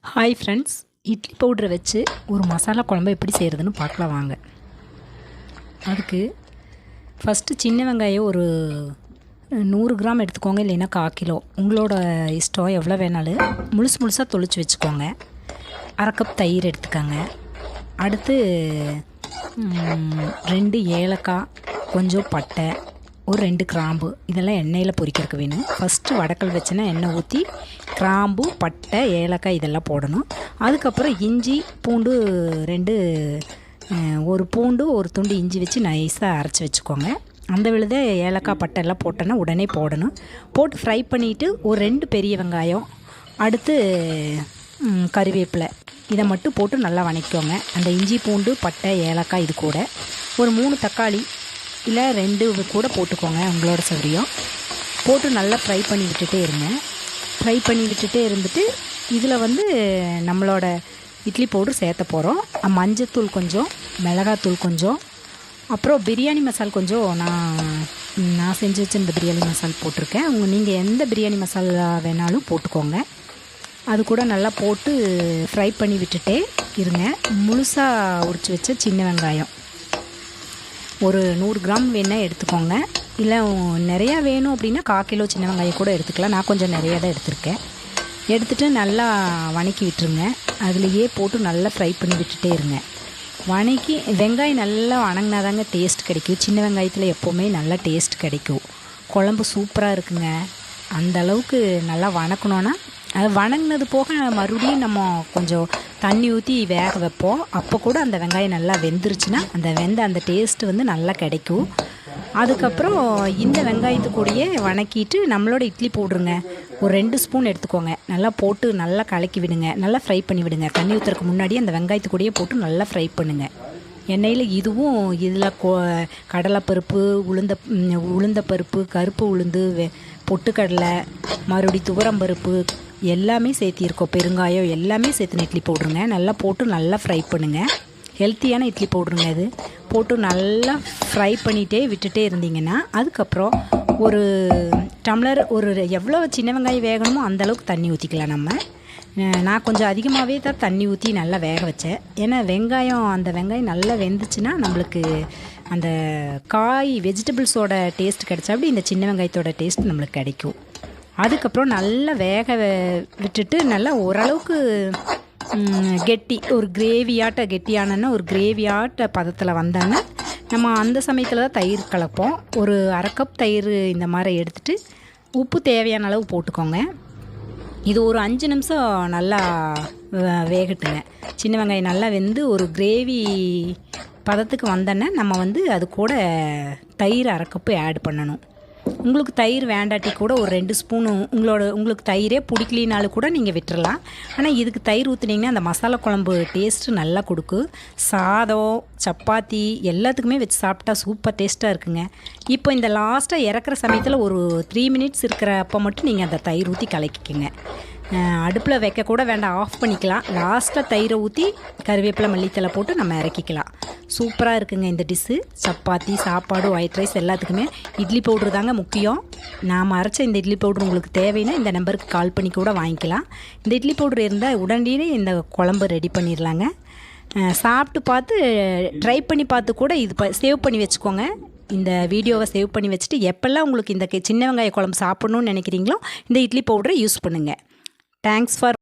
Hi friends, idli பவுடரை வச்சு ஒரு மசாலா குழம்பு எப்படி செய்கிறதுன்னு பார்க்கலாம் வாங்க. அதுக்கு ஃபஸ்ட்டு சின்ன வெங்காயம் ஒரு 100 கிராம் எடுத்துக்கோங்க, இல்லைன்னா 1/4 கிலோ, உங்களோட இஷ்டம் எவ்வளோ வேணாலும் முழுசாக தொளிச்சு வச்சுக்கோங்க. 1/2 கப் தயிர் எடுத்துக்கோங்க. அடுத்து 2 ஏலக்காய், கொஞ்சம் பட்டை, ஒரு 2 கிராம்பு, இதெல்லாம் எண்ணெயில் பொரிக்கிறதுக்கு வேணும். ஃபஸ்ட்டு வடக்கல் வச்சுன்னா எண்ணெய் ஊற்றி கிராம்பு, பட்டை, ஏலக்காய் இதெல்லாம் போடணும். அதுக்கப்புறம் இஞ்சி பூண்டு 2, ஒரு பூண்டு ஒரு துண்டு இஞ்சி வச்சு நைஸாக அரைச்சி வச்சுக்கோங்க. அந்த விழுத ஏலக்காய் பட்டை எல்லாம் போட்டோன்னா உடனே போடணும். போட்டு ஃப்ரை பண்ணிவிட்டு ஒரு 2 பெரிய வெங்காயம், அடுத்து கறிவேப்பிலை, இதை மட்டும் போட்டு நல்லா வணக்கிக்கோங்க. அந்த இஞ்சி பூண்டு பட்டை ஏலக்காய் இது கூட ஒரு 3 தக்காளி இல்லை 2 கூட போட்டுக்கோங்க, உங்களோட சௌகரியம். போட்டு நல்லா ஃப்ரை பண்ணி விட்டுட்டே இருங்க. ஃப்ரை பண்ணி விட்டுட்டே இருந்துட்டு இதில் நம்மளோட இட்லி பவுடர் சேர்த்த போகிறோம். மஞ்சத்தூள் கொஞ்சம், மிளகாத்தூள் கொஞ்சம், அப்புறம் பிரியாணி மசால் கொஞ்சம் நான் செஞ்சு வச்சு இந்த பிரியாணி மசால் போட்டிருக்கேன். நீங்கள் எந்த பிரியாணி மசாலா வேணாலும் போட்டுக்கோங்க. அது கூட நல்லா போட்டு ஃப்ரை பண்ணி விட்டுட்டே இருங்க. முழுசாக உரித்து வச்ச சின்ன வெங்காயம் ஒரு 100 கிராம் வேணால் எடுத்துக்கோங்க. இல்லை நிறையா வேணும் அப்படின்னா 1/4 கிலோ சின்ன வெங்காயம் கூட எடுத்துக்கலாம். நான் கொஞ்சம் நிறையா தான் எடுத்திருக்கேன். எடுத்துகிட்டு நல்லா வணக்கி விட்டுருங்க. அதுலேயே போட்டு நல்லா ஃப்ரை பண்ணி விட்டுட்டே இருங்க. வணக்கி வெங்காயம் நல்லா வணங்கினா தாங்க டேஸ்ட் கிடைக்கும். சின்ன வெங்காயத்தில் எப்போவுமே நல்லா டேஸ்ட் கிடைக்கும். குழம்பு சூப்பராக இருக்குங்க. அந்த அளவுக்கு நல்லா வணக்கணுன்னா அது வணங்கினது போக மறுபடியும் நம்ம கொஞ்சம் தண்ணி ஊற்றி வேக வைப்போம். அப்போ கூட அந்த வெங்காயம் நல்லா வெந்துருச்சுன்னா அந்த டேஸ்ட்டு நல்லா கிடைக்கும். அதுக்கப்புறம் இந்த வெங்காயத்து கூடயே வணக்கிட்டு நம்மளோட இட்லி பவுடருங்க ஒரு 2 ஸ்பூன் எடுத்துக்கோங்க. நல்லா போட்டு நல்லா கலக்கி விடுங்க. நல்லா ஃப்ரை பண்ணி விடுங்க. தண்ணி ஊற்றுறதுக்கு முன்னாடி அந்த வெங்காயத்து கூடயே போட்டு நல்லா ஃப்ரை பண்ணுங்கள் எண்ணெயில். இதில் கடலைப்பருப்பு, உளுந்தப்பருப்பு, கருப்பு உளுந்து, பொட்டுக்கடலை, மறுபடி துவரம்பருப்பு எல்லாமே சேர்த்திருக்கோம். பெருங்காயம் எல்லாமே சேர்த்துன இட்லி பவுடருங்க. நல்லா போட்டு நல்லா ஃப்ரை பண்ணுங்கள். ஹெல்த்தியான இட்லி பவுடருங்க. இது போட்டு நல்லா ஃப்ரை பண்ணிகிட்டே விட்டுட்டே இருந்தீங்கன்னா அதுக்கப்புறம் ஒரு டம்ளர் எவ்வளோ சின்ன வெங்காயம் வேகணுமோ அந்தளவுக்கு தண்ணி ஊற்றிக்கலாம். நான் கொஞ்சம் அதிகமாகவே தான் தண்ணி ஊற்றி நல்லா வேக வச்சேன். ஏன்னா அந்த வெங்காயம் நல்லா வெந்துச்சுன்னா நம்மளுக்கு அந்த காய் வெஜிடபிள்ஸோட டேஸ்ட் கிடைச்சா அப்படி இந்த சின்ன வெங்காயத்தோட டேஸ்ட் நம்மளுக்கு கிடைக்கும். அதுக்கப்புறம் நல்லா வேக விட்டுட்டு நல்லா ஓரளவுக்கு கெட்டி ஒரு கெட்டியானன்னா ஒரு கிரேவியாட்ட பதத்தில் வந்தாங்கன்னா நம்ம அந்த சமயத்தில் தான் தயிர் கலப்போம். ஒரு 1/2 கப் தயிர் இந்த மாதிரி எடுத்துகிட்டு உப்பு தேவையான அளவு போட்டுக்கோங்க. இது ஒரு 5 நிமிஷம் நல்லா வேகட்டுங்க. சின்ன வெங்காயம் நல்லா வெந்து ஒரு கிரேவி பதத்துக்கு வந்தோன்னே நம்ம அது கூட தயிர் 1/2 கப்பு ஆட் பண்ணணும். உங்களுக்கு தயிர் வேண்டாட்டி கூட ஒரு 2 ஸ்பூனு உங்களுக்கு தயிரே பிடிக்கலினாலும் கூட நீங்கள் விட்டுறலாம். ஆனால் இதுக்கு தயிர் ஊற்றுனீங்கன்னா அந்த மசாலா குழம்பு டேஸ்ட்டு நல்லா கொடுக்கும். சாதம், சப்பாத்தி எல்லாத்துக்குமே வச்சு சாப்பிட்டா சூப்பர் டேஸ்ட்டாக இருக்குங்க. இப்போ இந்த லாஸ்ட்டாக இறக்குற சமயத்தில் ஒரு 3 மினிட்ஸ் இருக்கிற அப்போ மட்டும் நீங்கள் அந்த தயிர் ஊற்றி கலக்கிக்கங்க. அடுப்பில் வைக்க கூட வேண்டாம், ஆஃப் பண்ணிக்கலாம். லாஸ்ட்டாக தயிரை ஊற்றி கறிவேப்பிலை, மல்லித்தலை போட்டு நம்ம இறக்கிக்கலாம். சூப்பராக இருக்குங்க இந்த டிஷ்ஷு. சப்பாத்தி, சாப்பாடு, ஒயிட் ரைஸ் எல்லாத்துக்குமே இட்லி பவுட்ரு தாங்க முக்கியம். நாம் அரைச்ச இந்த இட்லி பவுட்ரு உங்களுக்கு தேவைன்னா இந்த நம்பருக்கு கால் பண்ணி கூட வாங்கிக்கலாம். இந்த இட்லி பவுட்ரு இருந்தால் உடனே இந்த குழம்பு ரெடி பண்ணிடலாங்க. சாப்பிட்டு பார்த்து ட்ரை பண்ணி பார்த்து கூட இது சேவ் பண்ணி வச்சுக்கோங்க. இந்த வீடியோவை சேவ் பண்ணி வச்சுட்டு எப்போல்லாம் உங்களுக்கு இந்த சின்ன வெங்காய குழம்பு சாப்பிட்ணுன்னு நினைக்கிறீங்களோ இந்த இட்லி பவுடரை யூஸ் பண்ணுங்கள். Thanks for